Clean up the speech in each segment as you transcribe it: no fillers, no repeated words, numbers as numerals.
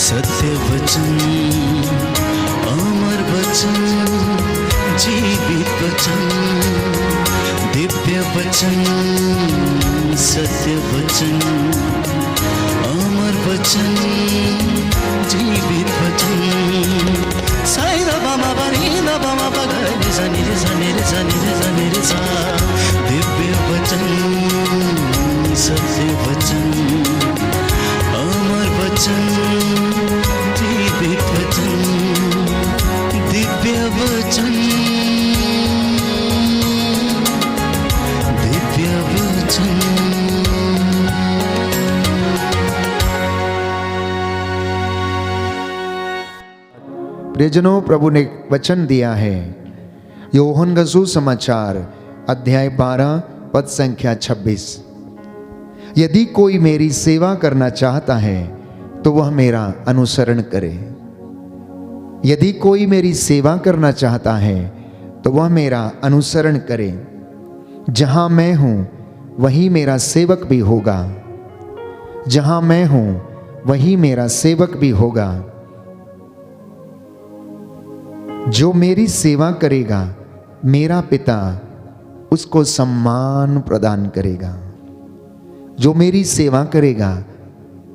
सत्य वचन, अमर वचन, जीवित वचन, दिव्य वचन, सत्य वचन, अमर वचन, जीवित वचन। साई दा बामा बनी दा बामा बगरे सा निरे सा निरे सा निरे सा निरे सा। दिव्य वचन, सत्य वचन, अमर वचन, जीवित वचन, दिव्य वचन, दिव्य वचन। प्रियजनों, प्रभु ने वचन दिया है। यूहन्ना का सुसमाचार अध्याय 12 पद संख्या 26। यदि कोई मेरी सेवा करना चाहता है तो वह मेरा अनुसरण करे। यदि कोई मेरी सेवा करना चाहता है तो वह मेरा अनुसरण करे। जहां मैं हूं वहीं मेरा सेवक भी होगा। जहां मैं हूं वहीं मेरा सेवक भी होगा। जो मेरी सेवा करेगा मेरा पिता उसको सम्मान प्रदान करेगा। जो मेरी सेवा करेगा,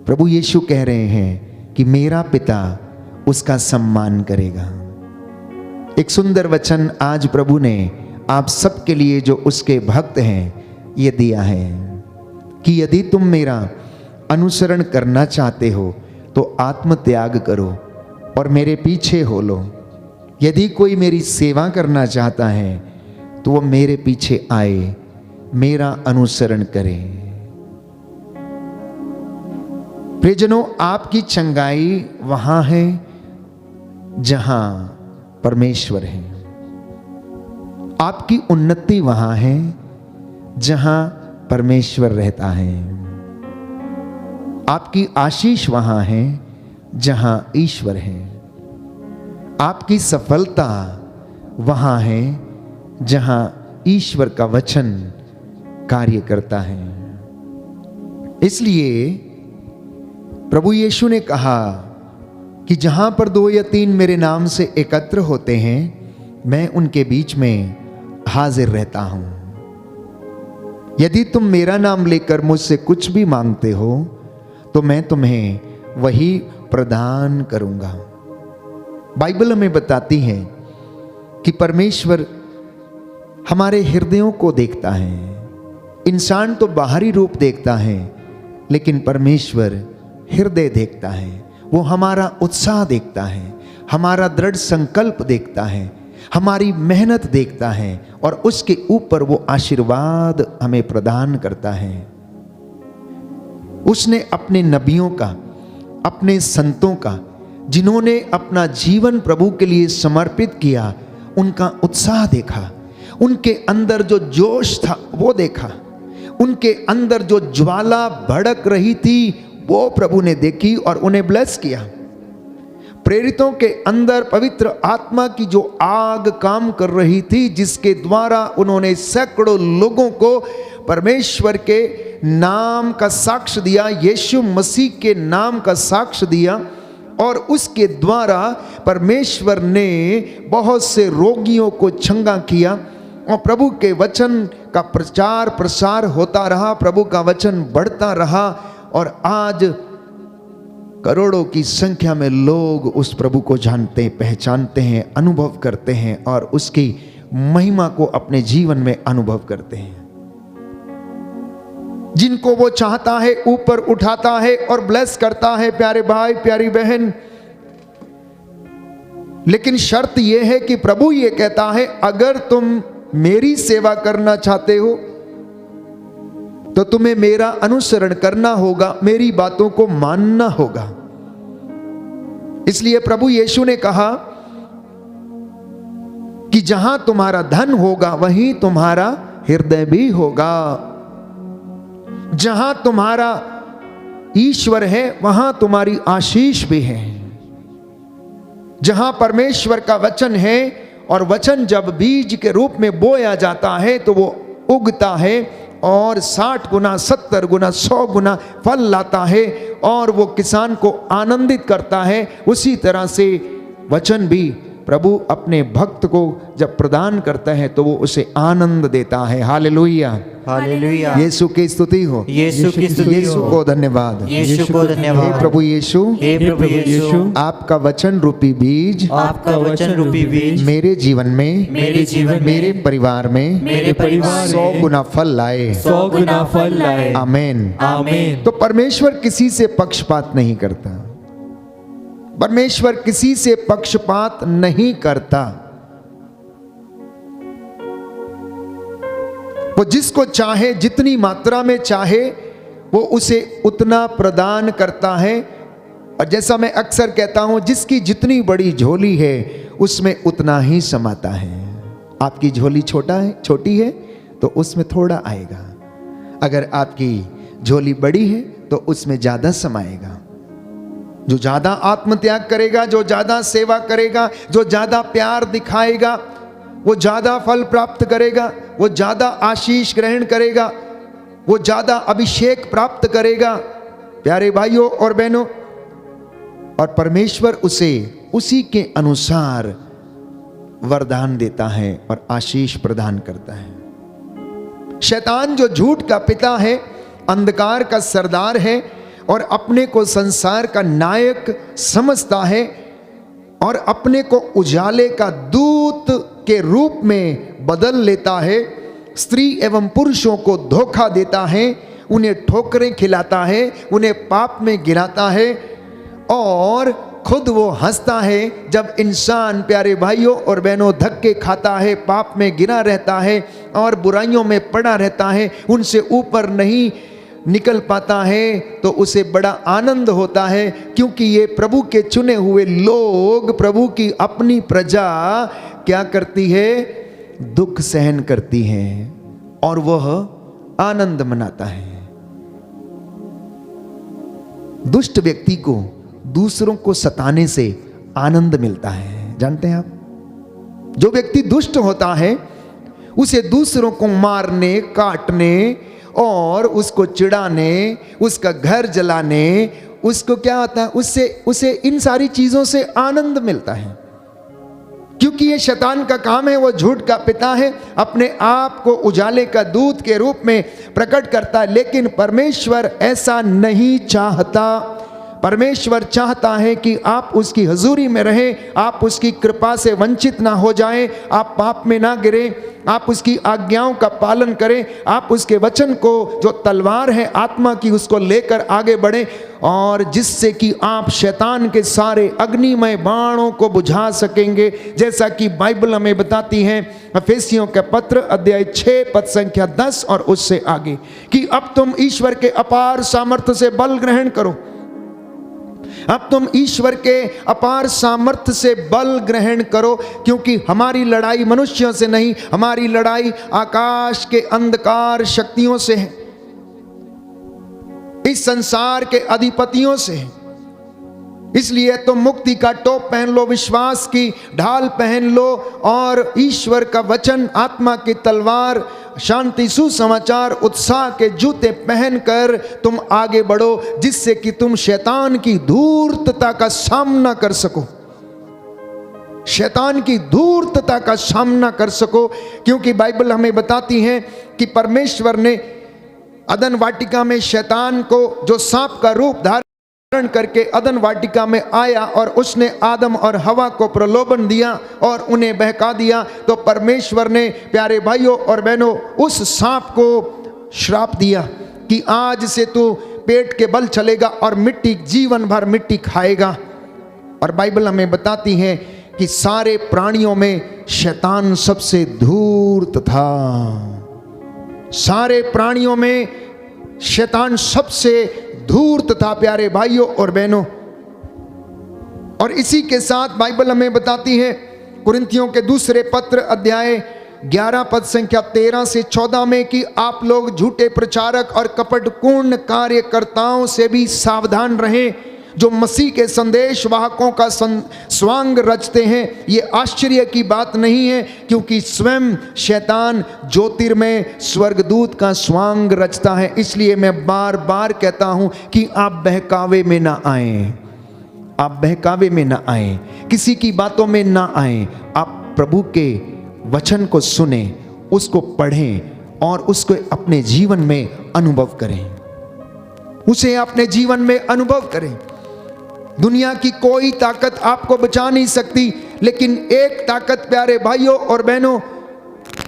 प्रभु यीशु कह रहे हैं कि मेरा पिता उसका सम्मान करेगा। एक सुंदर वचन आज प्रभु ने आप सबके लिए, जो उसके भक्त हैं, ये दिया है कि यदि तुम मेरा अनुसरण करना चाहते हो तो आत्मत्याग करो और मेरे पीछे हो लो। यदि कोई मेरी सेवा करना चाहता है तो वह मेरे पीछे आए, मेरा अनुसरण करे। प्रियजनों, आपकी चंगाई वहां है जहां परमेश्वर है। आपकी उन्नति वहां है जहां परमेश्वर रहता है। आपकी आशीष वहां है जहां ईश्वर है। आपकी सफलता वहां है जहां ईश्वर का वचन कार्य करता है। इसलिए प्रभु यीशु ने कहा कि जहां पर 2 या 3 मेरे नाम से एकत्र होते हैं, मैं उनके बीच में हाजिर रहता हूं। यदि तुम मेरा नाम लेकर मुझसे कुछ भी मांगते हो तो मैं तुम्हें वही प्रदान करूंगा। बाइबल हमें बताती है कि परमेश्वर हमारे हृदयों को देखता है। इंसान तो बाहरी रूप देखता है, लेकिन परमेश्वर हृदय देखता है। वो हमारा उत्साह देखता है, हमारा दृढ़ संकल्प देखता है, हमारी मेहनत देखता है और उसके ऊपर वो आशीर्वाद हमें प्रदान करता है। उसने अपने नबियों का, अपने संतों का, जिन्होंने अपना जीवन प्रभु के लिए समर्पित किया, उनका उत्साह देखा। उनके अंदर जो जोश था वो देखा। उनके अंदर जो ज्वाला भड़क रही थी वो प्रभु ने देखी और उन्हें ब्लेस किया। प्रेरितों के अंदर पवित्र आत्मा की जो आग काम कर रही थी, जिसके द्वारा उन्होंने सैकड़ों लोगों को परमेश्वर के नाम का साक्ष्य दिया, यीशु मसीह के नाम का साक्ष्य दिया, और उसके द्वारा परमेश्वर ने बहुत से रोगियों को चंगा किया और प्रभु के वचन का प्रचार प्रसार होता रहा। प्रभु का वचन बढ़ता रहा और आज करोड़ों की संख्या में लोग उस प्रभु को जानते, पहचानते हैं, अनुभव करते हैं और उसकी महिमा को अपने जीवन में अनुभव करते हैं। जिनको वो चाहता है ऊपर उठाता है और ब्लेस करता है, प्यारे भाई प्यारी बहन। लेकिन शर्त यह है कि प्रभु ये कहता है, अगर तुम मेरी सेवा करना चाहते हो तो तुम्हें मेरा अनुसरण करना होगा, मेरी बातों को मानना होगा। इसलिए प्रभु यीशु ने कहा कि जहां तुम्हारा धन होगा वहीं तुम्हारा हृदय भी होगा। जहां तुम्हारा ईश्वर है वहां तुम्हारी आशीष भी है। जहां परमेश्वर का वचन है और वचन जब बीज के रूप में बोया जाता है तो वो उगता है और 60 गुना, 70 गुना, 100 गुना फल लाता है और वो किसान को आनंदित करता है। उसी तरह से वचन भी प्रभु अपने भक्त को जब प्रदान करता है तो वो उसे आनंद देता है। Hallelujah, hallelujah. यीशु की स्तुति हो, यीशु की स्तुति यीशु हो। को धन्यवाद, यीशु को हे धन्यवाद। प्रभु यीशु, हे प्रभु यीशु, आपका वचन रूपी बीज आपका वचन रूपी बीज मेरे जीवन में, मेरे जीवन में, मेरे परिवार में मेरे परिवार 100 में गुना फल लाए। 100 गुना फल लाए। आमीन। आमीन। तो परमेश्वर किसी से पक्षपात नहीं करता, परमेश्वर किसी से पक्षपात नहीं करता। वो जिसको चाहे, जितनी मात्रा में चाहे, वो उसे उतना प्रदान करता है। और जैसा मैं अक्सर कहता हूं, जिसकी जितनी बड़ी झोली है उसमें उतना ही समाता है। आपकी झोली छोटी है तो उसमें थोड़ा आएगा। अगर आपकी झोली बड़ी है तो उसमें ज्यादा समाएगा। जो ज्यादा आत्मत्याग करेगा, जो ज्यादा सेवा करेगा, जो ज्यादा प्यार दिखाएगा, वो ज्यादा फल प्राप्त करेगा, वो ज्यादा आशीष ग्रहण करेगा, वो ज्यादा अभिषेक प्राप्त करेगा। प्यारे भाइयों और बहनों, और परमेश्वर उसे उसी के अनुसार वरदान देता है और आशीष प्रदान करता है। शैतान जो झूठ का पिता है, अंधकार का सरदार है और अपने को संसार का नायक समझता है और अपने को उजाले का दूत के रूप में बदल लेता है। स्त्री एवं पुरुषों को धोखा देता है, उन्हें ठोकरें खिलाता है, उन्हें पाप में गिराता है और खुद वो हंसता है जब इंसान, प्यारे भाइयों और बहनों, धक्के खाता है, पाप में गिरा रहता है और बुराइयों में पड़ा रहता है, उनसे ऊपर नहीं निकल पाता है, तो उसे बड़ा आनंद होता है। क्योंकि ये प्रभु के चुने हुए लोग, प्रभु की अपनी प्रजा क्या करती है? दुख सहन करती है और वह आनंद मनाता है। दुष्ट व्यक्ति को दूसरों को सताने से आनंद मिलता है। जानते हैं आप, जो व्यक्ति दुष्ट होता है उसे दूसरों को मारने, काटने और उसको चिढ़ाने, उसका घर जलाने, उसको क्या होता है, उसे इन सारी चीजों से आनंद मिलता है। क्योंकि ये शैतान का काम है, वो झूठ का पिता है, अपने आप को उजाले का दूत के रूप में प्रकट करता है। लेकिन परमेश्वर ऐसा नहीं चाहता। परमेश्वर चाहता है कि आप उसकी हजूरी में रहें, आप उसकी कृपा से वंचित ना हो जाएं, आप पाप में ना गिरें, आप उसकी आज्ञाओं का पालन करें, आप उसके वचन को, जो तलवार है आत्मा की, उसको लेकर आगे बढ़ें, और जिससे कि आप शैतान के सारे अग्निमय बाणों को बुझा सकेंगे। जैसा कि बाइबल हमें बताती है, एफेसियों का पत्र अध्याय 6 पद संख्या 10 और उससे आगे, कि अब तुम ईश्वर के अपार सामर्थ्य से बल ग्रहण करो। अब तुम ईश्वर के अपार सामर्थ्य से बल ग्रहण करो, क्योंकि हमारी लड़ाई मनुष्यों से नहीं, हमारी लड़ाई आकाश के अंधकार शक्तियों से है, इस संसार के अधिपतियों से है। इसलिए तुम मुक्ति का टोप पहन लो, विश्वास की ढाल पहन लो और ईश्वर का वचन, आत्मा की तलवार, शांति, सुसमाचार, उत्साह के जूते पहनकर तुम आगे बढ़ो, जिससे कि तुम शैतान की धूर्तता का सामना कर सको, शैतान की धूर्तता का सामना कर सको। क्योंकि बाइबल हमें बताती है कि परमेश्वर ने अदन वाटिका में शैतान को, जो सांप का रूप धारण करके अदन वाटिका में आया और उसने आदम और हवा को प्रलोभन दिया और उन्हें बहका दिया, तो परमेश्वर ने, प्यारे भाइयों और बहनों, उस सांप को श्राप दिया कि आज से तू पेट के बल चलेगा और मिट्टी, जीवन भर मिट्टी खाएगा। और बाइबल हमें बताती है कि सारे प्राणियों में शैतान सबसे धूर्त था, सारे प्राणियों में शैतान सबसे धूर्त था, प्यारे भाइयों और बहनों। और इसी के साथ बाइबल हमें बताती है कुरिन्थियों के दूसरे पत्र अध्याय 11 पद संख्या 13 से 14 में, कि आप लोग झूठे प्रचारक और कपटपूर्ण कार्यकर्ताओं से भी सावधान रहें, जो मसीह के संदेश वाहकों का स्वांग रचते हैं, ये आश्चर्य की बात नहीं है, क्योंकि स्वयं शैतान ज्योतिर्मय स्वर्गदूत का स्वांग रचता है। इसलिए मैं बार बार कहता हूं कि आप बहकावे में ना आए, आप बहकावे में ना आए, किसी की बातों में ना आए। आप प्रभु के वचन को सुने, उसको पढ़ें और उसको अपने जीवन में अनुभव करें, उसे अपने जीवन में अनुभव करें। दुनिया की कोई ताकत आपको बचा नहीं सकती, लेकिन एक ताकत प्यारे भाइयों और बहनों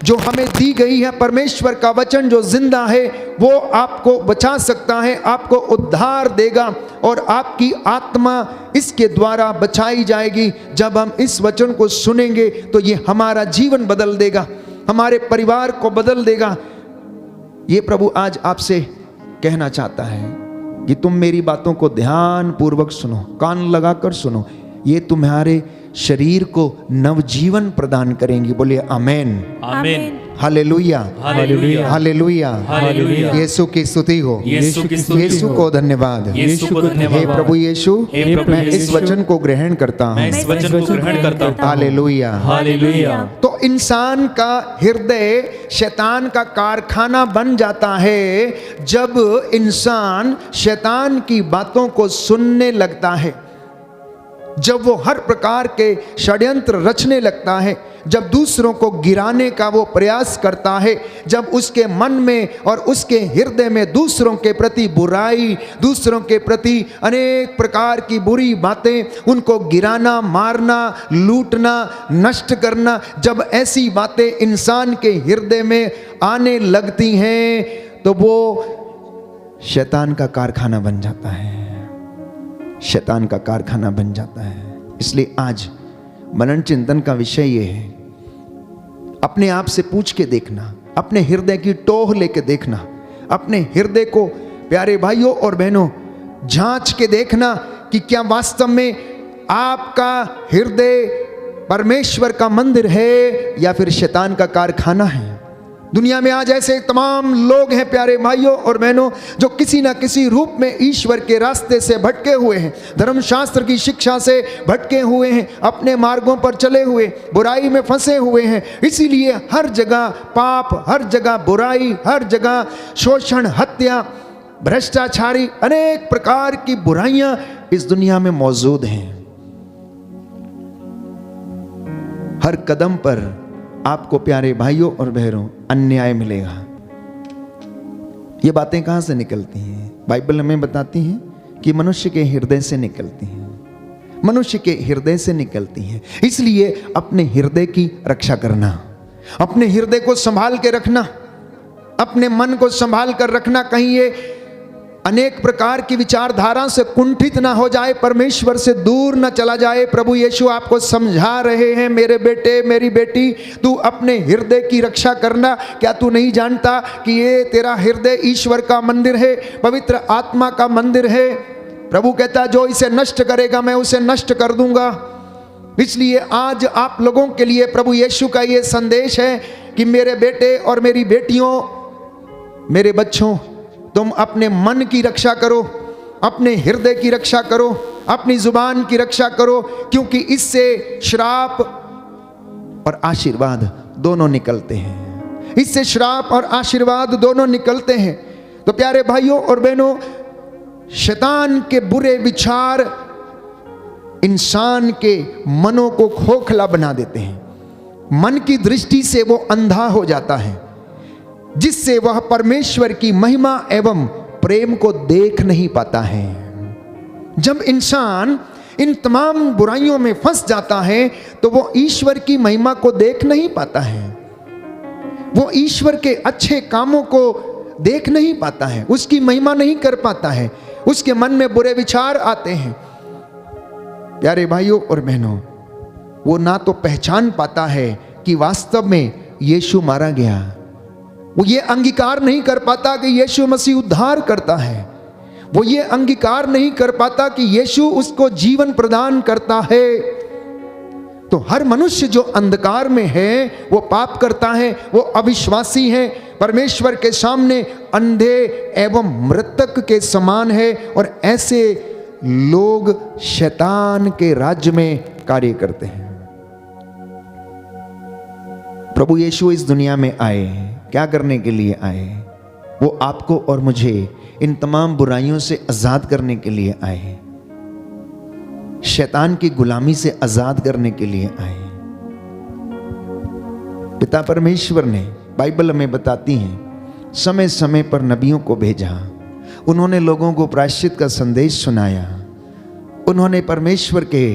जो हमें दी गई है, परमेश्वर का वचन जो जिंदा है, वो आपको बचा सकता है, आपको उद्धार देगा और आपकी आत्मा इसके द्वारा बचाई जाएगी। जब हम इस वचन को सुनेंगे तो ये हमारा जीवन बदल देगा, हमारे परिवार को बदल देगा। ये प्रभु आज आपसे कहना चाहता है कि तुम मेरी बातों को ध्यान पूर्वक सुनो, कान लगाकर सुनो, ये तुम्हारे शरीर को नवजीवन प्रदान करेंगी। बोलिए आमेन, आमीन, हालेलुया, हालेलुया, हालेलुया, हालेलुया। यीशु की स्तुति हो, यीशु की स्तुति यीशु हो। को धन्यवाद। यीशु को धन्यवाद। हे प्रभु यीशु, हे प्रभु मैं इस यीशु, वचन को ग्रहण करता मैं हूँ। इस वचन को ग्रहण करता हूँ। Hallelujah, hallelujah. तो इंसान का हृदय शैतान का कारखाना बन जाता है जब इंसान शैतान की बातों को सुनने लगता है, जब वो हर प्रकार के षड्यंत्र रचने लगता है, जब दूसरों को गिराने का वो प्रयास करता है, जब उसके मन में और उसके हृदय में दूसरों के प्रति बुराई, दूसरों के प्रति अनेक प्रकार की बुरी बातें, उनको गिराना, मारना, लूटना, नष्ट करना, जब ऐसी बातें इंसान के हृदय में आने लगती हैं तो वो शैतान का कारखाना बन जाता है, शैतान का कारखाना बन जाता है। इसलिए आज मनन चिंतन का विषय ये है, अपने आप से पूछ के देखना, अपने हृदय की टोह लेके देखना, अपने हृदय को प्यारे भाइयों और बहनों जांच के देखना कि क्या वास्तव में आपका हृदय परमेश्वर का मंदिर है या फिर शैतान का कारखाना है। दुनिया में आज ऐसे तमाम लोग हैं प्यारे भाइयों और बहनों जो किसी ना किसी रूप में ईश्वर के रास्ते से भटके हुए हैं, धर्मशास्त्र की शिक्षा से भटके हुए हैं, अपने मार्गों पर चले हुए, बुराई में फंसे हुए हैं। इसीलिए हर जगह पाप, हर जगह बुराई, हर जगह शोषण, हत्या, भ्रष्टाचारी, अनेक प्रकार की बुराइयां इस दुनिया में मौजूद हैं। हर कदम पर आपको प्यारे भाइयों और बहनों अन्याय मिलेगा। ये बातें कहां से निकलती हैं? बाइबल हमें बताती है कि मनुष्य के हृदय से निकलती हैं, मनुष्य के हृदय से निकलती हैं। इसलिए अपने हृदय की रक्षा करना, अपने हृदय को संभाल के रखना, अपने मन को संभाल कर रखना, कहीं ये अनेक प्रकार की विचारधारा से कुंठित ना हो जाए, परमेश्वर से दूर ना चला जाए। प्रभु यीशु आपको समझा रहे हैं, मेरे बेटे, मेरी बेटी, तू अपने हृदय की रक्षा करना। क्या तू नहीं जानता कि ये तेरा हृदय ईश्वर का मंदिर है, पवित्र आत्मा का मंदिर है। प्रभु कहता जो इसे नष्ट करेगा मैं उसे नष्ट कर दूंगा। इसलिए आज आप लोगों के लिए प्रभु यीशु का ये संदेश है कि मेरे बेटे और मेरी बेटियों, मेरे बच्चों, तुम अपने मन की रक्षा करो, अपने हृदय की रक्षा करो, अपनी जुबान की रक्षा करो, क्योंकि इससे श्राप और आशीर्वाद दोनों निकलते हैं। इससे श्राप और आशीर्वाद दोनों निकलते हैं। तो प्यारे भाइयों और बहनों, शैतान के बुरे विचार इंसान के मनों को खोखला बना देते हैं। मन की दृष्टि से वो अंधा हो जाता है, जिससे वह परमेश्वर की महिमा एवं प्रेम को देख नहीं पाता है। जब इंसान इन तमाम बुराइयों में फंस जाता है तो वो ईश्वर की महिमा को देख नहीं पाता है, वो ईश्वर के अच्छे कामों को देख नहीं पाता है, उसकी महिमा नहीं कर पाता है, उसके मन में बुरे विचार आते हैं। प्यारे भाइयों और बहनों, वो ना तो पहचान पाता है कि वास्तव में यीशु मारा गया, वो ये अंगीकार नहीं कर पाता कि यीशु मसीह उद्धार करता है, वो ये अंगीकार नहीं कर पाता कि यीशु उसको जीवन प्रदान करता है। तो हर मनुष्य जो अंधकार में है वो पाप करता है, वो अविश्वासी है, परमेश्वर के सामने अंधे एवं मृतक के समान है। और ऐसे लोग शैतान के राज्य में कार्य करते हैं। प्रभु यीशु इस दुनिया में आए, क्या करने के लिए आए? वो आपको और मुझे इन तमाम बुराइयों से आजाद करने के लिए आए, शैतान की गुलामी से आजाद करने के लिए आए। पिता परमेश्वर ने, बाइबल हमें बताती है, समय समय पर नबियों को भेजा। उन्होंने लोगों को प्रायश्चित का संदेश सुनाया। उन्होंने परमेश्वर के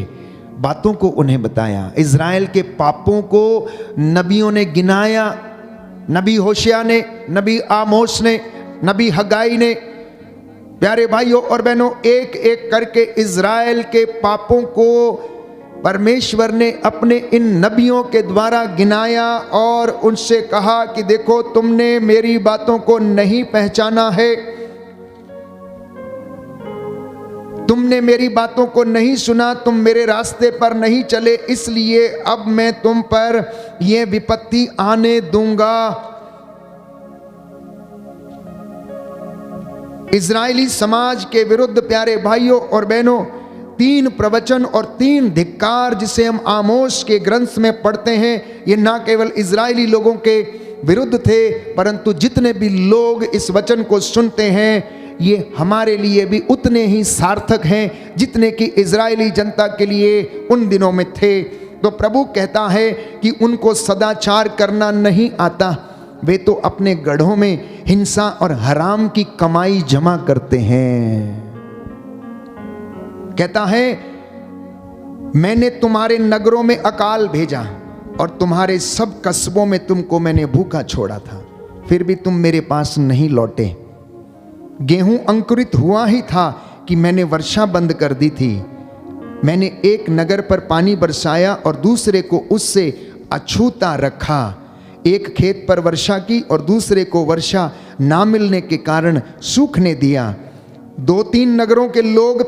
बातों को उन्हें बताया। इज़राइल के पापों को नबियों ने गिनाया। नबी होशिया ने, नबी आमोस ने, नबी हगाई ने। प्यारे भाइयों और बहनों, एक एक करके इज़राइल के पापों को परमेश्वर ने अपने इन नबियों के द्वारा गिनाया और उनसे कहा कि देखो, तुमने मेरी बातों को नहीं पहचाना है, तुमने मेरी बातों को नहीं सुना, तुम मेरे रास्ते पर नहीं चले, इसलिए अब मैं तुम पर यह विपत्ति आने दूंगा। इजरायली समाज के विरुद्ध प्यारे भाइयों और बहनों 3 प्रवचन और 3 धिक्कार जिसे हम आमोस के ग्रंथ में पढ़ते हैं, ये ना केवल इजरायली लोगों के विरुद्ध थे, परंतु जितने भी लोग इस वचन को सुनते हैं ये हमारे लिए भी उतने ही सार्थक हैं जितने कि इजरायली जनता के लिए उन दिनों में थे। तो प्रभु कहता है कि उनको सदाचार करना नहीं आता, वे तो अपने गढ़ों में हिंसा और हराम की कमाई जमा करते हैं। कहता है, मैंने तुम्हारे नगरों में अकाल भेजा और तुम्हारे सब कस्बों में तुमको मैंने भूखा छोड़ा था, फिर भी तुम मेरे पास नहीं लौटे। गेहूं अंकुरित हुआ ही था कि मैंने वर्षा बंद कर दी थी। मैंने एक नगर पर पानी बरसाया और दूसरे को उससे अछूता रखा। एक खेत पर वर्षा की और दूसरे को वर्षा ना मिलने के कारण सूखने दिया। 2-3 नगरों के लोग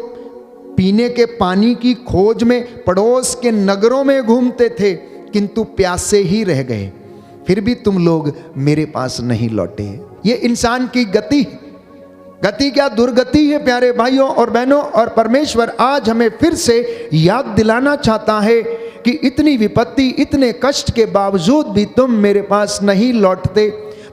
पीने के पानी की खोज में पड़ोस के नगरों में घूमते थे, किंतु प्यासे ही रह गए, फिर भी तुम लोग मेरे पास नहीं लौटे। ये इंसान की गति क्या दुर्गति है प्यारे भाइयों और बहनों। और परमेश्वर आज हमें फिर से याद दिलाना चाहता है कि इतनी विपत्ति, इतने कष्ट के बावजूद भी तुम मेरे पास नहीं लौटते।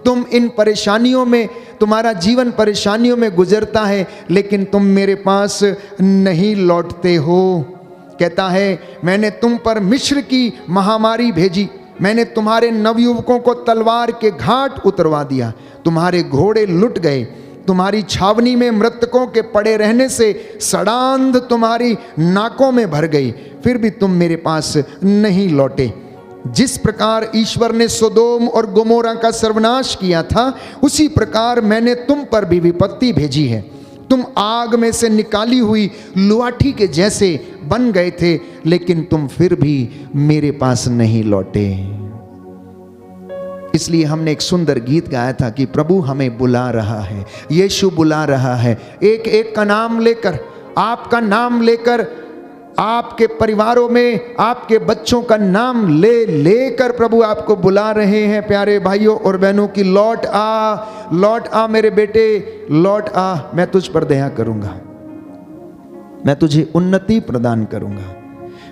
तुम इन परेशानियों में, तुम्हारा जीवन परेशानियों में गुजरता है, लेकिन तुम मेरे पास नहीं लौटते हो। कहता है, मैंने तुम पर मिस्र की महामारी भेजी, मैंने तुम्हारे नवयुवकों को तलवार के घाट उतरवा दिया, तुम्हारे घोड़े लुट गए, तुम्हारी छावनी में मृतकों के पड़े रहने से सड़ांध तुम्हारी नाकों में भर गई, फिर भी तुम मेरे पास नहीं लौटे। जिस प्रकार ईश्वर ने सोदोम और गोमोरा का सर्वनाश किया था, उसी प्रकार मैंने तुम पर भी विपत्ति भेजी है। तुम आग में से निकाली हुई लुआठी के जैसे बन गए थे, लेकिन तुम फिर भी मेरे पास नहीं लौटे। इसलिए हमने एक सुंदर गीत गाया था कि प्रभु हमें बुला रहा है, यीशु बुला रहा है। एक एक का नाम लेकर, आपका नाम लेकर, आपके परिवारों में आपके बच्चों का नाम ले लेकर प्रभु आपको बुला रहे हैं प्यारे भाइयों और बहनों की लौट आ मेरे बेटे, लौट आ, मैं तुझ पर दया करूंगा, मैं तुझे उन्नति प्रदान करूंगा।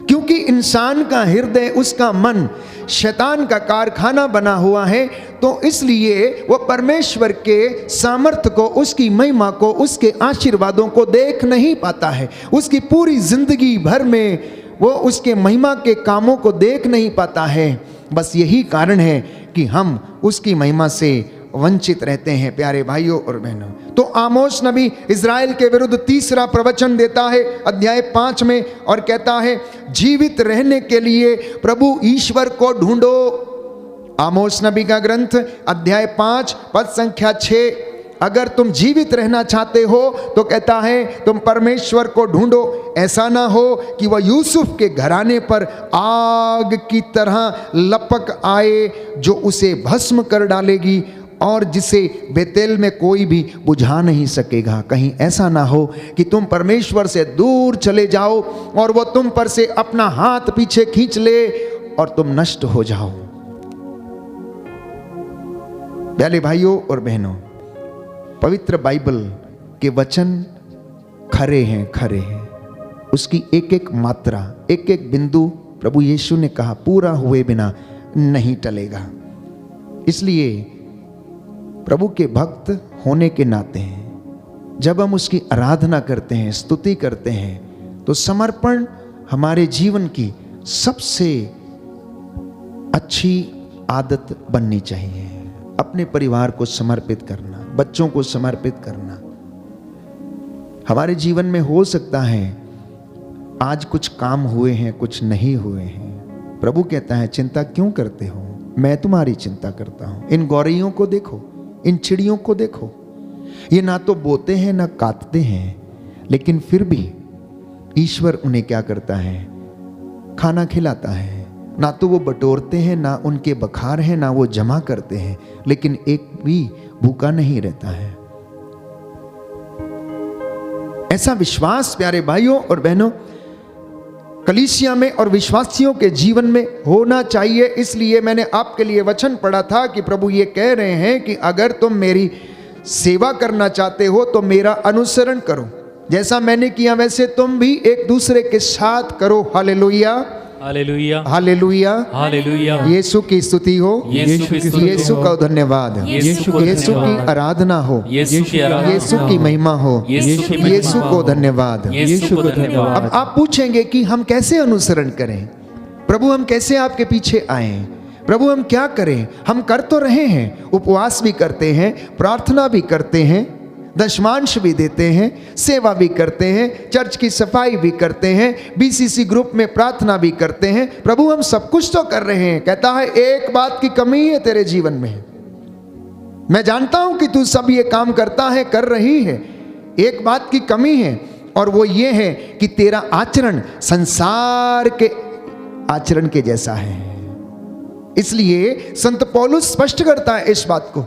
क्योंकि इंसान का हृदय, उसका मन शैतान का कारखाना बना हुआ है, तो इसलिए वो परमेश्वर के सामर्थ्य को, उसकी महिमा को, उसके आशीर्वादों को देख नहीं पाता है। उसकी पूरी जिंदगी भर में वो उसके महिमा के कामों को देख नहीं पाता है। बस यही कारण है कि हम उसकी महिमा से वंचित रहते हैं प्यारे भाइयों और बहनों। तो आमोस नबी इज़राइल के विरुद्ध तीसरा प्रवचन देता है अध्याय 5 में और कहता है, जीवित रहने के लिए प्रभु ईश्वर को ढूंढो। आमोस नबी का ग्रंथ अध्याय 5 पद संख्या 6। अगर तुम जीवित रहना चाहते हो तो कहता है तुम परमेश्वर को ढूंढो। ऐसा ना हो कि वह यूसुफ के घराने पर आग की तरह लपक आए, जो उसे भस्म कर डालेगी और जिसे बेतेल में कोई भी बुझा नहीं सकेगा। कहीं ऐसा ना हो कि तुम परमेश्वर से दूर चले जाओ और वो तुम पर से अपना हाथ पीछे खींच ले और तुम नष्ट हो जाओ। प्यारे भाइयों और बहनों, पवित्र बाइबल के वचन खरे हैं, खरे हैं। उसकी एक एक मात्रा, एक एक बिंदु प्रभु यीशु ने कहा पूरा हुए बिना नहीं टलेगा। इसलिए प्रभु के भक्त होने के नाते जब हम उसकी आराधना करते हैं, स्तुति करते हैं, तो समर्पण हमारे जीवन की सबसे अच्छी आदत बननी चाहिए। अपने परिवार को समर्पित करना, बच्चों को समर्पित करना। हमारे जीवन में हो सकता है आज कुछ काम हुए हैं, कुछ नहीं हुए हैं। प्रभु कहता है चिंता क्यों करते हो, मैं तुम्हारी चिंता करता हूं। इन गौरैयों को देखो, इन चिड़ियों को देखो, ये ना तो बोते हैं ना काटते हैं, लेकिन फिर भी ईश्वर उन्हें क्या करता है, खाना खिलाता है। ना तो वो बटोरते हैं, ना उनके बखार हैं, ना वो जमा करते हैं, लेकिन एक भी भूखा नहीं रहता है। ऐसा विश्वास प्यारे भाइयों और बहनों कलीसिया में और विश्वासियों के जीवन में होना चाहिए। इसलिए मैंने आपके लिए वचन पढ़ा था कि प्रभु ये कह रहे हैं कि अगर तुम मेरी सेवा करना चाहते हो तो मेरा अनुसरण करो, जैसा मैंने किया वैसे तुम भी एक दूसरे के साथ करो। Hallelujah, hallelujah, hallelujah, hallelujah. यीशु की स्तुति हो, यीशु की स्तुति यीशु हो, का धन्यवाद, यीशु को यीशु की धन्यवाद, आराधना हो, यीशु की आराधना यीशु हो, की महिमा हो, यीशु की महिमा यीशु को हो, धन्यवाद। यीशु को धन्यवाद। अब आप पूछेंगे कि हम कैसे अनुसरण करें, प्रभु हम कैसे आपके पीछे आएं, प्रभु हम क्या करें। हम कर तो रहे हैं, उपवास भी करते हैं, प्रार्थना भी करते हैं, दशमांश भी देते हैं, सेवा भी करते हैं, चर्च की सफाई भी करते हैं, बीसीसी ग्रुप में प्रार्थना भी करते हैं। प्रभु हम सब कुछ तो कर रहे हैं। कहता है एक बात की कमी है तेरे जीवन में, मैं जानता हूं कि तू सब ये काम करता है, कर रही है, एक बात की कमी है और वो ये है कि तेरा आचरण संसार के आचरण के जैसा है। इसलिए संत पौलुस स्पष्ट करता है इस बात को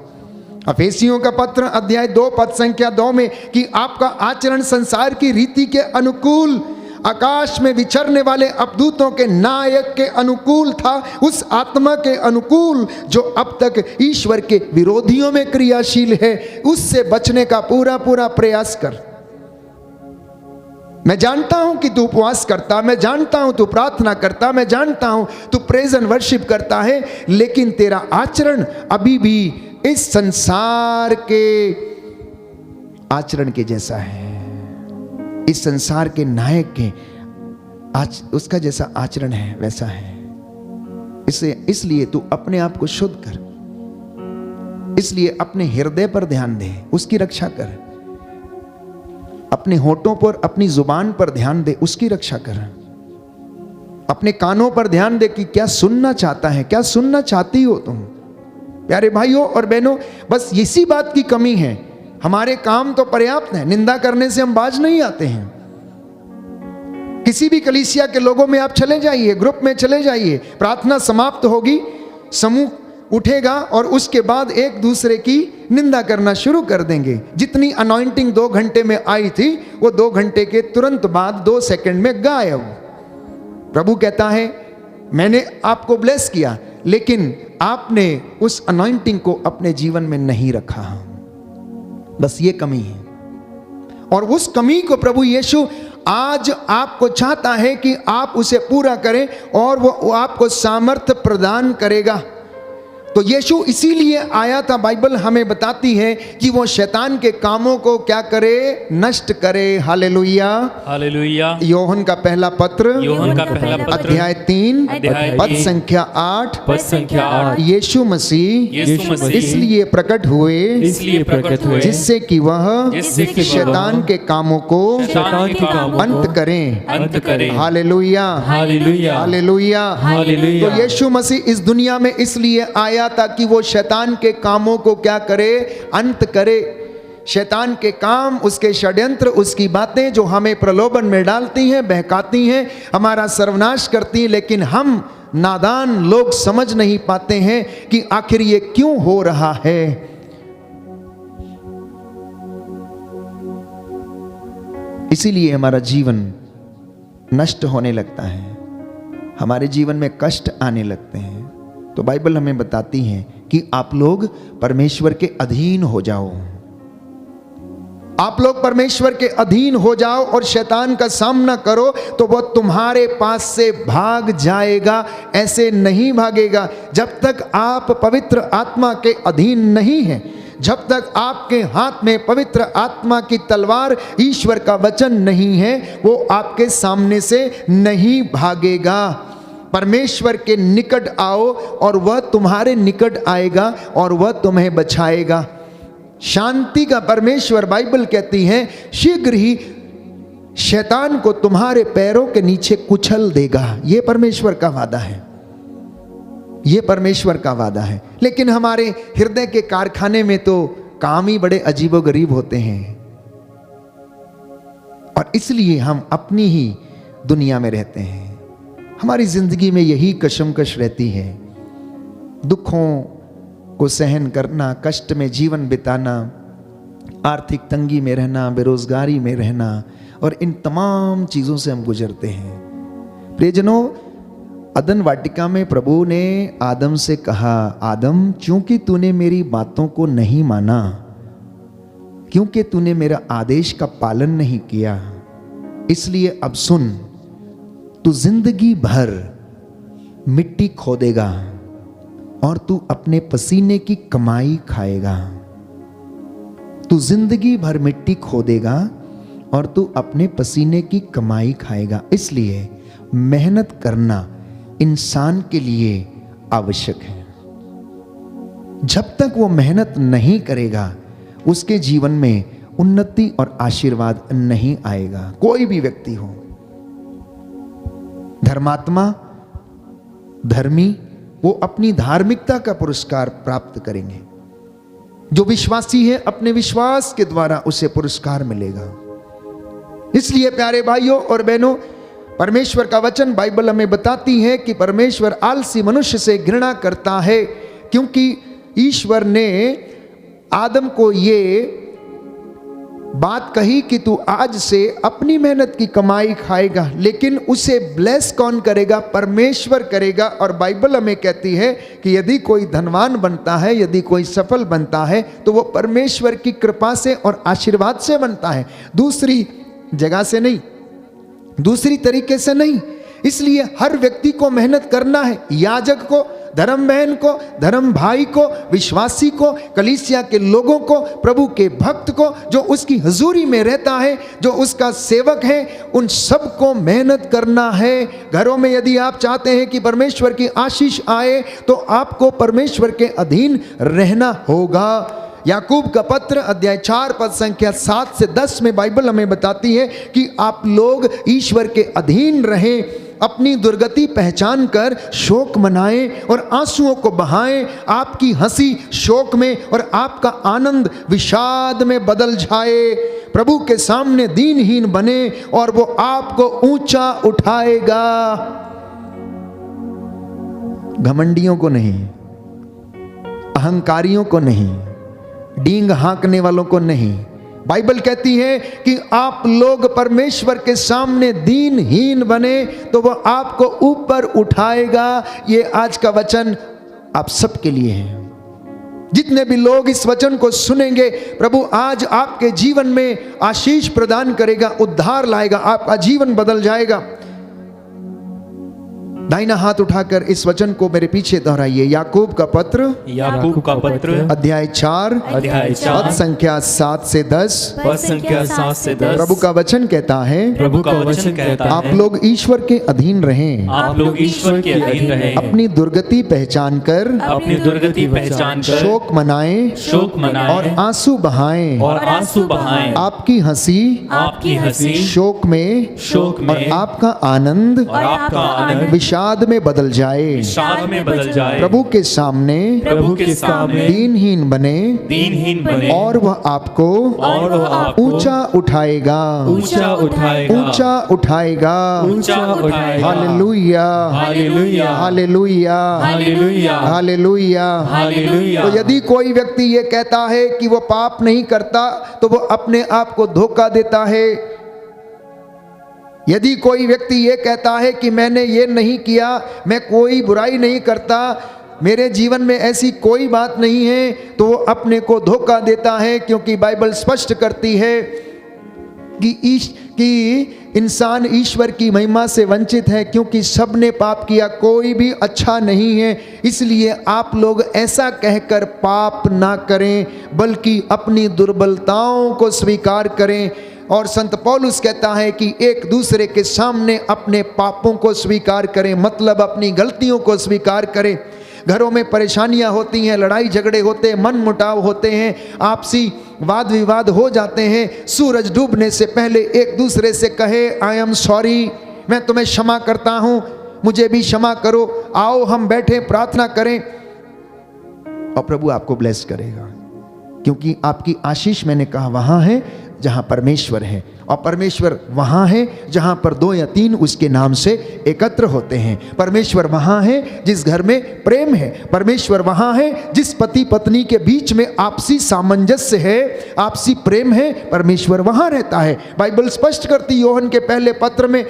अफेसियों का पत्र अध्याय 2 पद संख्या 2 में कि आपका आचरण संसार की रीति के अनुकूल, आकाश में विचरने वाले अपदूतों के नायक के अनुकूल था, उस आत्मा के अनुकूल जो अब तक ईश्वर के विरोधियों में क्रियाशील है। उससे बचने का पूरा पूरा प्रयास कर। मैं जानता हूं कि तू उपवास करता, मैं जानता हूं तू प्रार्थना करता, मैं जानता हूं तू प्रेज एंड वर्शिप करता है, लेकिन तेरा आचरण अभी भी इस संसार के आचरण के जैसा है, इस संसार के नायक के उसका जैसा आचरण है वैसा है। इसलिए तू अपने आप को शुद्ध कर, इसलिए अपने हृदय पर ध्यान दे, उसकी रक्षा कर, अपने होठों पर, अपनी जुबान पर ध्यान दे, उसकी रक्षा कर, अपने कानों पर ध्यान दे कि क्या सुनना चाहता है, क्या सुनना चाहती हो तुम। प्यारे भाइयों और बहनों, बस इसी बात की कमी है। हमारे काम तो पर्याप्त है, निंदा करने से हम बाज नहीं आते हैं। किसी भी कलीसिया के लोगों में आप चले जाइए, ग्रुप में चले जाइए, प्रार्थना समाप्त होगी, समूह उठेगा और उसके बाद एक दूसरे की निंदा करना शुरू कर देंगे। जितनी अनॉइंटिंग 2 घंटे में आई थी वो 2 घंटे के तुरंत बाद 2 सेकंड में गायब। प्रभु कहता है मैंने आपको ब्लेस किया, लेकिन आपने उस अनॉइंटिंग को अपने जीवन में नहीं रखा। बस ये कमी है, और उस कमी को प्रभु यीशु आज आपको चाहता है कि आप उसे पूरा करें, और वो आपको सामर्थ्य प्रदान करेगा। तो यीशु इसीलिए आया था, बाइबल हमें बताती है कि वो शैतान के कामों को क्या करे, नष्ट करे। Hallelujah, hallelujah. योहन का पहला पत्र अध्याय 3 पद संख्या 8 यीशु मसीह इसलिए प्रकट हुए जिससे कि वह शैतान के कामों को अंत करें। Hallelujah, hallelujah. तो यीशु मसीह इस दुनिया में इसलिए आया ताकि वो शैतान के कामों को क्या करे, अंत करे। शैतान के काम, उसके षड्यंत्र, उसकी बातें जो हमें प्रलोभन में डालती हैं, बहकाती हैं, हमारा सर्वनाश करती हैं, लेकिन हम नादान लोग समझ नहीं पाते हैं कि आखिर ये क्यों हो रहा है। इसीलिए हमारा जीवन नष्ट होने लगता है, हमारे जीवन में कष्ट आने लगते हैं। तो बाइबल हमें बताती है कि आप लोग परमेश्वर के अधीन हो जाओ, आप लोग परमेश्वर के अधीन हो जाओ और शैतान का सामना करो तो वह तुम्हारे पास से भाग जाएगा, ऐसे नहीं भागेगा। जब तक आप पवित्र आत्मा के अधीन नहीं हैं, जब तक आपके हाथ में पवित्र आत्मा की तलवार ईश्वर का वचन नहीं है, वो आपके सामने से नहीं भागेगा। परमेश्वर के निकट आओ और वह तुम्हारे निकट आएगा और वह तुम्हें बचाएगा। शांति का परमेश्वर, बाइबल कहती है, शीघ्र ही शैतान को तुम्हारे पैरों के नीचे कुचल देगा। यह परमेश्वर का वादा है, यह परमेश्वर का वादा है। लेकिन हमारे हृदय के कारखाने में तो काम ही बड़े अजीबोगरीब होते हैं और इसलिए हम अपनी ही दुनिया में रहते हैं। हमारी जिंदगी में यही कशमकश रहती है, दुखों को सहन करना, कष्ट में जीवन बिताना, आर्थिक तंगी में रहना, बेरोजगारी में रहना, और इन तमाम चीज़ों से हम गुजरते हैं। प्रियजनों, अदन वाटिका में प्रभु ने आदम से कहा, आदम, क्योंकि तूने मेरी बातों को नहीं माना, क्योंकि तूने मेरा आदेश का पालन नहीं किया, इसलिए अब सुन, तू जिंदगी भर मिट्टी खोदेगा और तू अपने पसीने की कमाई खाएगा। तू जिंदगी भर मिट्टी खोदेगा और तू अपने पसीने की कमाई खाएगा। इसलिए मेहनत करना इंसान के लिए आवश्यक है। जब तक वो मेहनत नहीं करेगा, उसके जीवन में उन्नति और आशीर्वाद नहीं आएगा। कोई भी व्यक्ति हो, धर्मात्मा, धर्मी, वो अपनी धार्मिकता का पुरस्कार प्राप्त करेंगे। जो विश्वासी है, अपने विश्वास के द्वारा उसे पुरस्कार मिलेगा। इसलिए प्यारे भाइयों और बहनों, परमेश्वर का वचन, बाइबल हमें बताती है कि परमेश्वर आलसी मनुष्य से घृणा करता है, क्योंकि ईश्वर ने आदम को ये बात कही कि तू आज से अपनी मेहनत की कमाई खाएगा, लेकिन उसे ब्लेस कौन करेगा? परमेश्वर करेगा। और बाइबल हमें कहती है कि यदि कोई धनवान बनता है, यदि कोई सफल बनता है, तो वो परमेश्वर की कृपा से और आशीर्वाद से बनता है, दूसरी जगह से नहीं, दूसरी तरीके से नहीं। इसलिए हर व्यक्ति को मेहनत करना है, याजक को, धर्म बहन को, धर्म भाई को, विश्वासी को, कलीसिया के लोगों को, प्रभु के भक्त को, जो उसकी हजूरी में रहता है, जो उसका सेवक है, उन सबको मेहनत करना है। घरों में यदि आप चाहते हैं कि परमेश्वर की आशीष आए, तो आपको परमेश्वर के अधीन रहना होगा। याकूब का पत्र अध्याय 4 पद संख्या 7 से 10 में बाइबल हमें बताती है कि आप लोग ईश्वर के अधीन रहें, अपनी दुर्गति पहचान कर शोक मनाएं और आंसुओं को बहाएं। आपकी हंसी शोक में और आपका आनंद विषाद में बदल जाए। प्रभु के सामने दीनहीन बने और वो आपको ऊंचा उठाएगा। घमंडियों को नहीं, अहंकारियों को नहीं, डींग हाँकने वालों को नहीं। बाइबल कहती है कि आप लोग परमेश्वर के सामने दीनहीन बने तो वह आपको ऊपर उठाएगा। ये आज का वचन आप सबके लिए है। जितने भी लोग इस वचन को सुनेंगे, प्रभु आज आपके जीवन में आशीष प्रदान करेगा, उद्धार लाएगा, आपका जीवन बदल जाएगा। दाहिना हाथ उठाकर इस वचन को मेरे पीछे दोहराइए। याकूब का पत्र अध्याय 4 पद संख्या 7 से 10। प्रभु का वचन कहता है, आप लोग ईश्वर के अधीन रहें, अपनी दुर्गति पहचान कर शोक मनाएं और आंसू बहाएं। आपकी हंसी शोक में और आपका आनंद विषाद में बदल जाए। प्रभु के सामने दीनहीन बने और वह आपको ऊंचा उठाएगा। Hallelujah, hallelujah, hallelujah. तो यदि कोई व्यक्ति ये कहता है कि वो पाप नहीं करता, तो वो अपने आप को धोखा देता है। यदि कोई व्यक्ति ये कहता है कि मैंने ये नहीं किया, मैं कोई बुराई नहीं करता, मेरे जीवन में ऐसी कोई बात नहीं है, तो वो अपने को धोखा देता है, क्योंकि बाइबल स्पष्ट करती है कि इंसान ईश्वर की महिमा से वंचित है, क्योंकि सबने पाप किया, कोई भी अच्छा नहीं है। इसलिए आप लोग ऐसा कहकर पाप ना करें, बल्कि अपनी दुर्बलताओं को स्वीकार करें। और संत पौलुस कहता है कि एक दूसरे के सामने अपने पापों को स्वीकार करें, मतलब अपनी गलतियों को स्वीकार करें। घरों में परेशानियां होती हैं, लड़ाई झगड़े होते हैं, मन मुटाव होते हैं, आपसी वाद विवाद हो जाते हैं। सूरज डूबने से पहले एक दूसरे से कहे, आई एम सॉरी, मैं तुम्हें क्षमा करता हूं, मुझे भी क्षमा करो। आओ हम बैठे प्रार्थना करें और प्रभु आपको ब्लेस करेगा, क्योंकि आपकी आशीष, मैंने कहा, वहां है जहां परमेश्वर है, और परमेश्वर वहां है जहां पर 2 या 3 उसके नाम से एकत्र होते हैं। परमेश्वर वहां है जिस घर में प्रेम है। परमेश्वर वहां है जिस पति पत्नी के बीच में आपसी सामंजस्य है, आपसी प्रेम है। परमेश्वर वहां रहता है। बाइबल स्पष्ट करती योहन के पहले पत्र में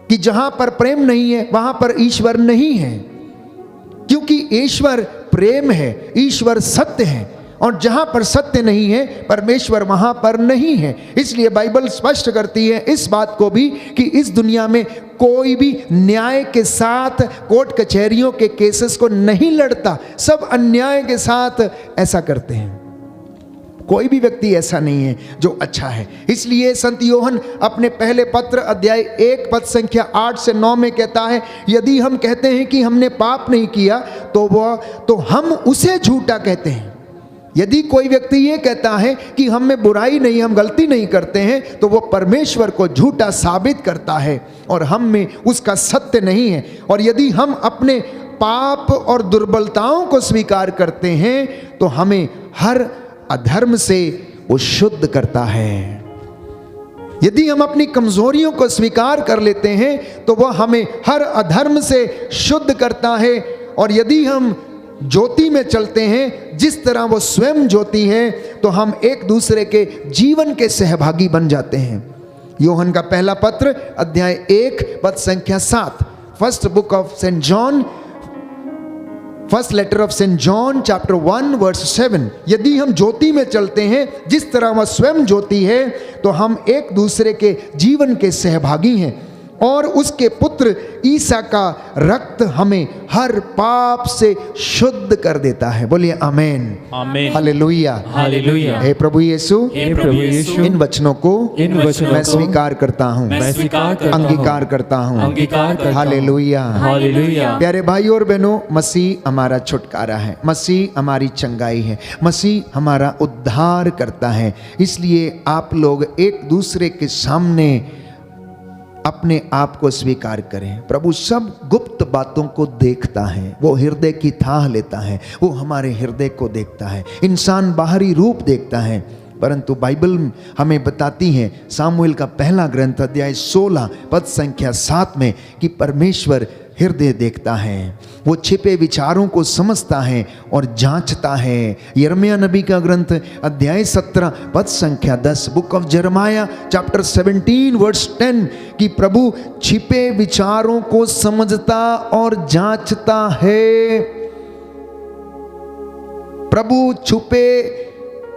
कि जहां पर प्रेम नहीं है वहां पर ईश्वर नहीं है, क्योंकि ईश्वर प्रेम है, ईश्वर सत्य है, और जहां पर सत्य नहीं है परमेश्वर वहां पर नहीं है। इसलिए बाइबल स्पष्ट करती है इस बात को भी कि इस दुनिया में कोई भी न्याय के साथ कोर्ट कचहरियों के केसेस को नहीं लड़ता, सब अन्याय के साथ ऐसा करते हैं। कोई भी व्यक्ति ऐसा नहीं है जो अच्छा है। इसलिए संत योहन अपने पहले पत्र अध्याय 1 पद संख्या 8 से 9 में कहता है, यदि हम कहते हैं कि हमने पाप नहीं किया तो हम उसे झूठा कहते हैं। यदि कोई व्यक्ति ये कहता है कि हम में बुराई नहीं, हम गलती नहीं करते हैं, तो वो परमेश्वर को झूठा साबित करता है और हम में उसका सत्य नहीं है। और यदि हम अपने पाप और दुर्बलताओं को स्वीकार करते हैं तो हमें हर अधर्म से वो शुद्ध करता है। यदि हम अपनी कमजोरियों को स्वीकार कर लेते हैं तो वह हमें हर अधर्म से शुद्ध करता है। और यदि हम ज्योति में चलते हैं जिस तरह वो स्वयं ज्योति है, तो हम एक दूसरे के जीवन के सहभागी बन जाते हैं। योहन का पहला पत्र अध्याय 1 पद संख्या 7, first book of saint John, first letter of saint John chapter 1 verse 7, यदि हम ज्योति में चलते हैं जिस तरह वह स्वयं ज्योति है, तो हम एक दूसरे के जीवन के सहभागी हैं। और उसके पुत्र ईसा का रक्त हमें हर पाप से शुद्ध कर देता है। बोलिए आमेन, आमेन, हालेलुया, हालेलुया। हे प्रभु यीशु, हे प्रभु यीशु, इन वचनों को मैं स्वीकार करता हूँ, मैं स्वीकार करता हूँ, अंगीकार करता हूँ, अंगीकार करता हूँ। Hallelujah, hallelujah. प्यारे भाइयों और बहनों, मसीह हमारा छुटकारा है, मसीह हमारी चंगाई है, मसीह हमारा उद्धार करता है। इसलिए आप लोग एक दूसरे के सामने अपने आप को स्वीकार करें। प्रभु सब गुप्त बातों को देखता है, वो हृदय की थाह लेता है, वो हमारे हृदय को देखता है। इंसान बाहरी रूप देखता है, परंतु बाइबल हमें बताती है, सामुएल का पहला ग्रंथ अध्याय 16 पद संख्या 7 में, कि परमेश्वर हृदय देखता है, वो छिपे विचारों को समझता है और जांचता है। यिर्मयाह नबी का ग्रंथ अध्याय 17 पद संख्या 10, बुक ऑफ जरमाया चैप्टर 17 वर्स 10, कि प्रभु छिपे विचारों को समझता और जांचता है। प्रभु छुपे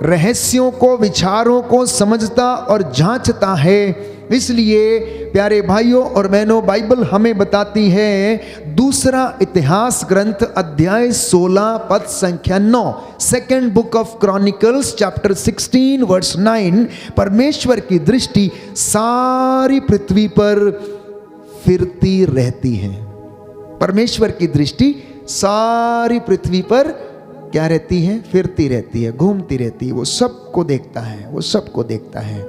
रहस्यों को, विचारों को समझता और जांचता है। इसलिए प्यारे भाइयों और बहनों, बाइबल हमें बताती है, दूसरा इतिहास ग्रंथ अध्याय 16 पद संख्या 9, second book of Chronicles chapter 16 verse 9, परमेश्वर की दृष्टि सारी पृथ्वी पर फिरती रहती है। परमेश्वर की दृष्टि सारी पृथ्वी पर क्या रहती है? फिरती रहती है, घूमती रहती है। वो सबको देखता है, वो सबको देखता है।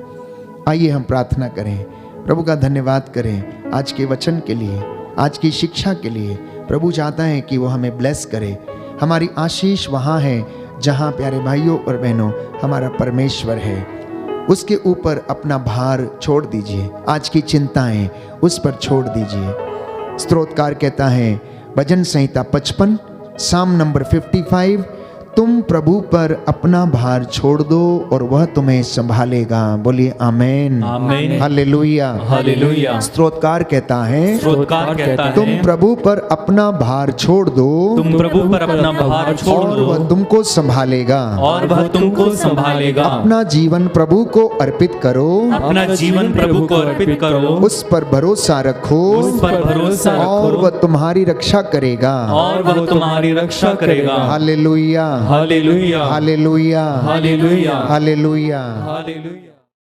आइए हम प्रार्थना करें, प्रभु का धन्यवाद करें आज के वचन के लिए, आज की शिक्षा के लिए। प्रभु चाहता है कि वो हमें ब्लेस करे। हमारी आशीष वहाँ है जहाँ, प्यारे भाइयों और बहनों, हमारा परमेश्वर है। उसके ऊपर अपना भार छोड़ दीजिए, आज की चिंताएं उस पर छोड़ दीजिए। स्तोत्रकार कहता है, भजन संहिता 55 साम नंबर 55, तुम प्रभु पर अपना भार छोड़ दो और वह तुम्हें संभालेगा। बोलिए आमेन, आमीन। Hallelujah, hallelujah. स्तोत्रकार कहता है स्तोत्रकार कहता है, तुम प्रभु पर अपना भार छोड़ दो तुम प्रभु पर अपना भार छोड़ और दो वह तुमको संभालेगा। और वह तुमको संभालेगा। अपना जीवन प्रभु को अर्पित करो, अपना जीवन प्रभु को अर्पित करो, उस पर भरोसा रखो उस पर भरोसा और रखो, वह तुम्हारी रक्षा करेगा। और वह तुम्हारी रक्षा करेगा। Hallelujah, hallelujah. Hallelujah, hallelujah. Hallelujah. Hallelujah.